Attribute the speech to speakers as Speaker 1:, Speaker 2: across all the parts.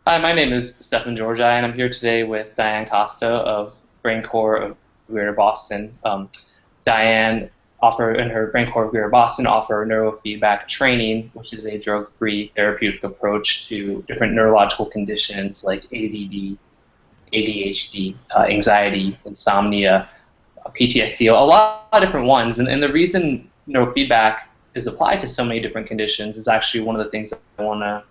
Speaker 1: Hi, my name is Stefan Georgi, and I'm here today with Dianne Kosto of BrainCore of Greater Boston. Dianne in her BrainCore of Greater Boston offer neurofeedback training, which is a drug-free therapeutic approach to different neurological conditions like ADD, ADHD, anxiety, insomnia, PTSD, a lot of different ones. And the reason neurofeedback is applied to so many different conditions is actually one of the things I want to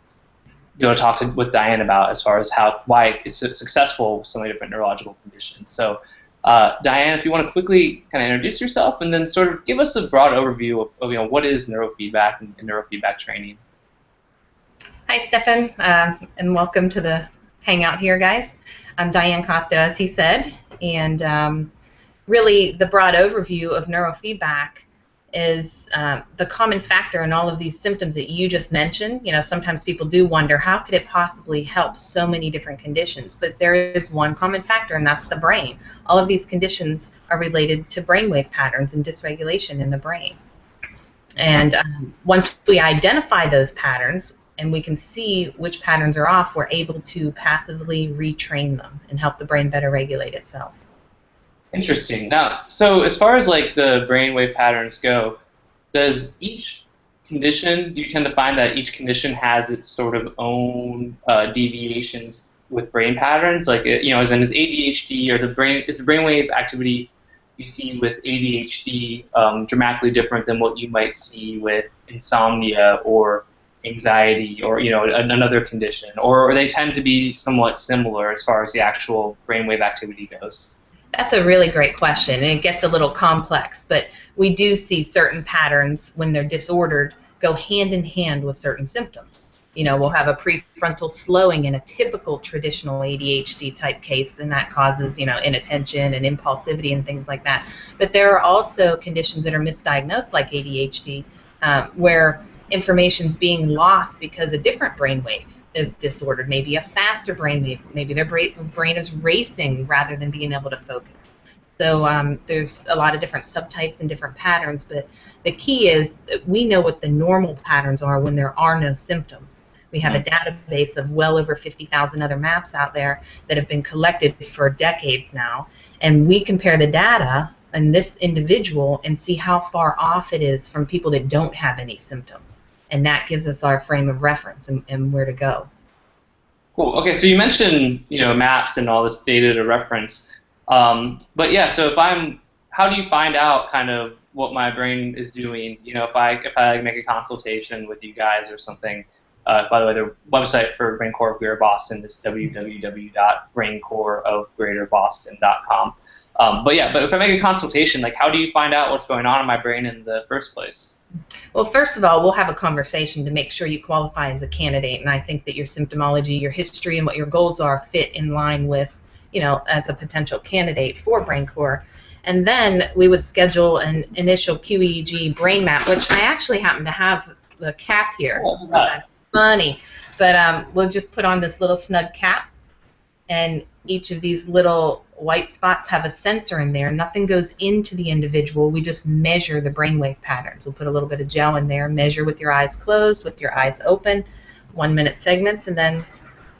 Speaker 1: talk with Dianne about, as far as why it's so successful with so many different neurological conditions. So, Dianne, if you want to quickly kind of introduce yourself and then sort of give us a broad overview of what is neurofeedback and neurofeedback training.
Speaker 2: Hi, Stefan, and welcome to the hangout here, guys. I'm Dianne Kosto, as he said, and really the broad overview of neurofeedback is the common factor in all of these symptoms that you just mentioned. You know, sometimes people do wonder, how could it possibly help so many different conditions? But there is one common factor, and that's the brain. All of these conditions are related to brainwave patterns and dysregulation in the brain. And once we identify those patterns and we can see which patterns are off, we're able to passively retrain them and help the brain better regulate itself.
Speaker 1: Interesting. Now, so as far as like the brainwave patterns go, does each condition, do you tend to find that each condition has its sort of own deviations with brain patterns? Like, as in, is ADHD or is the brainwave activity you see with ADHD dramatically different than what you might see with insomnia or anxiety or another condition, or they tend to be somewhat similar as far as the actual brainwave activity goes?
Speaker 2: That's a really great question, and it gets a little complex, but we do see certain patterns when they're disordered go hand in hand with certain symptoms. You know, we'll have a prefrontal slowing in a typical traditional ADHD type case, and that causes, inattention and impulsivity and things like that. But there are also conditions that are misdiagnosed like ADHD, where information's being lost because a different brainwave is disordered, maybe a faster brainwave, maybe their brain is racing rather than being able to focus. So there's a lot of different subtypes and different patterns, but the key is that we know what the normal patterns are when there are no symptoms. We have a database of well over 50,000 other maps out there that have been collected for decades now, and we compare the data in this individual and see how far off it is from people that don't have any symptoms. And that gives us our frame of reference and where to go.
Speaker 1: Cool. Okay, so you mentioned maps and all this data to reference, but yeah. So how do you find out kind of what my brain is doing? If I make a consultation with you guys or something. By the way, the website for BrainCore of Greater Boston is www.braincoreofgreaterboston.com. But if I make a consultation, like, how do you find out what's going on in my brain in the first place?
Speaker 2: Well, first of all, we'll have a conversation to make sure you qualify as a candidate, and I think that your symptomology, your history, and what your goals are fit in line with, as a potential candidate for BrainCore. And then we would schedule an initial QEEG brain map, which I actually happen to have the cap here.
Speaker 1: Oh,
Speaker 2: that's funny. But we'll just put on this little snug cap, and each of these little white spots have a sensor in there. Nothing goes into the individual. We just measure the brainwave patterns. We'll put a little bit of gel in there, measure with your eyes closed, with your eyes open, 1-minute segments, and then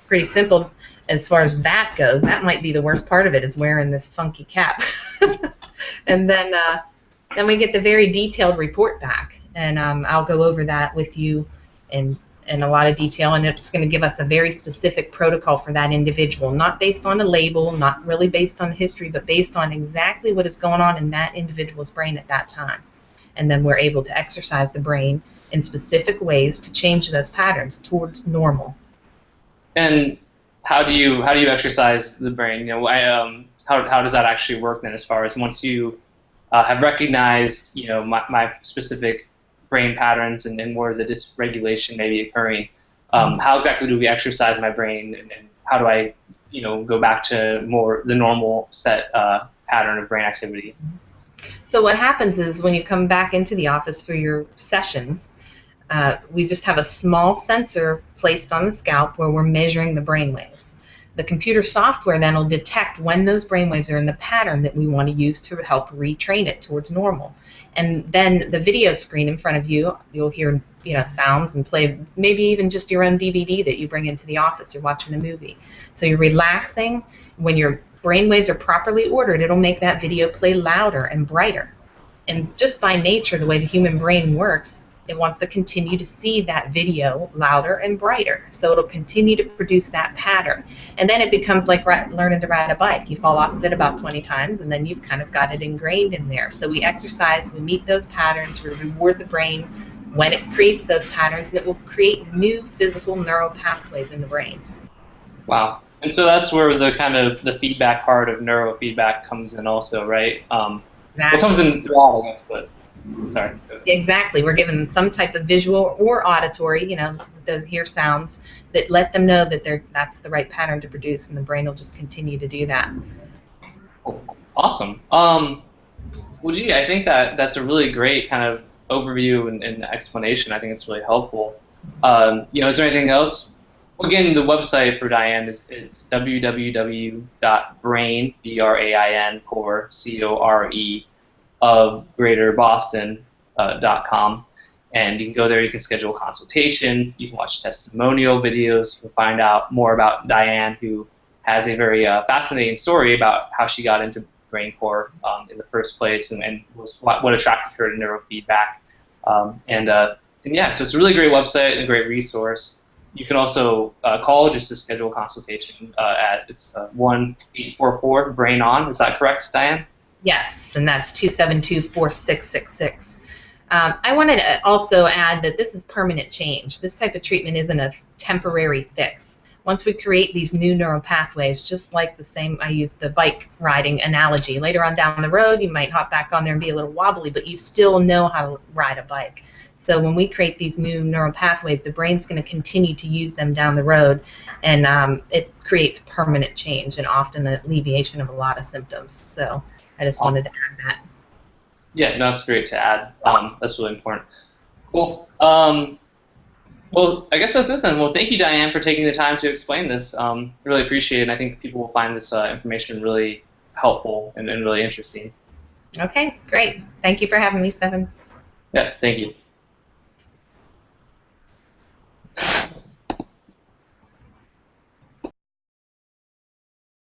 Speaker 2: pretty simple as far as that goes. That might be the worst part of it, is wearing this funky cap. And then we get the very detailed report back, and I'll go over that with you in a lot of detail, and it's going to give us a very specific protocol for that individual, not based on a label, not really based on the history, but based on exactly what is going on in that individual's brain at that time. And then we're able to exercise the brain in specific ways to change those patterns towards normal.
Speaker 1: And how do you exercise the brain? How does that actually work then, as far as once you have recognized my specific brain patterns and where the dysregulation may be occurring? How exactly do we exercise my brain, and how do I go back to more the normal set pattern of brain activity?
Speaker 2: So what happens is, when you come back into the office for your sessions, we just have a small sensor placed on the scalp where we're measuring the brain waves. The computer software then will detect when those brainwaves are in the pattern that we want to use to help retrain it towards normal. And then the video screen in front of you, you'll hear sounds and play maybe even just your own DVD that you bring into the office. You're watching a movie. So you're relaxing. When your brainwaves are properly ordered, it'll make that video play louder and brighter. And just by nature, the way the human brain works, it wants to continue to see that video louder and brighter. So it'll continue to produce that pattern. And then it becomes like learning to ride a bike. You fall off of it about 20 times, and then you've kind of got it ingrained in there. So we exercise, we meet those patterns, we reward the brain when it creates those patterns, and it will create new physical neural pathways in the brain.
Speaker 1: Wow. And so that's where the kind of the feedback part of neurofeedback comes in also, right? What comes in throughout, I guess, but sorry.
Speaker 2: Exactly. We're given some type of visual or auditory, those hear sounds that let them know that that's the right pattern to produce, and the brain will just continue to do that.
Speaker 1: Awesome. Well, gee, I think that's a really great kind of overview and explanation. I think it's really helpful. Is there anything else? Again, the website for Dianne is www.brain, BRAIN, CORE, of Greater Boston.com, and you can go there. You can schedule a consultation. You can watch testimonial videos. You can find out more about Dianne, who has a very fascinating story about how she got into BrainCore in the first place, and what attracted her to neurofeedback. Yeah, so it's a really great website and a great resource. You can also call just to schedule a consultation it's 1-844-BRAIN-ON. Is that correct, Dianne?
Speaker 2: Yes, and that's 272-4666. I wanted to also add that this is permanent change. This type of treatment isn't a temporary fix. Once we create these new neural pathways, just like I used the bike riding analogy. Later on down the road, you might hop back on there and be a little wobbly, but you still know how to ride a bike. So when we create these new neural pathways, the brain's going to continue to use them down the road, and it creates permanent change and often an alleviation of a lot of symptoms. So I just wanted to add that.
Speaker 1: Yeah, no, that's great to add. That's really important. Cool. Well, I guess that's it then. Well, thank you, Dianne, for taking the time to explain this. I really appreciate it, and I think people will find this information really helpful and really interesting.
Speaker 2: Okay, great. Thank you for having me, Stephen.
Speaker 1: Yeah, thank you.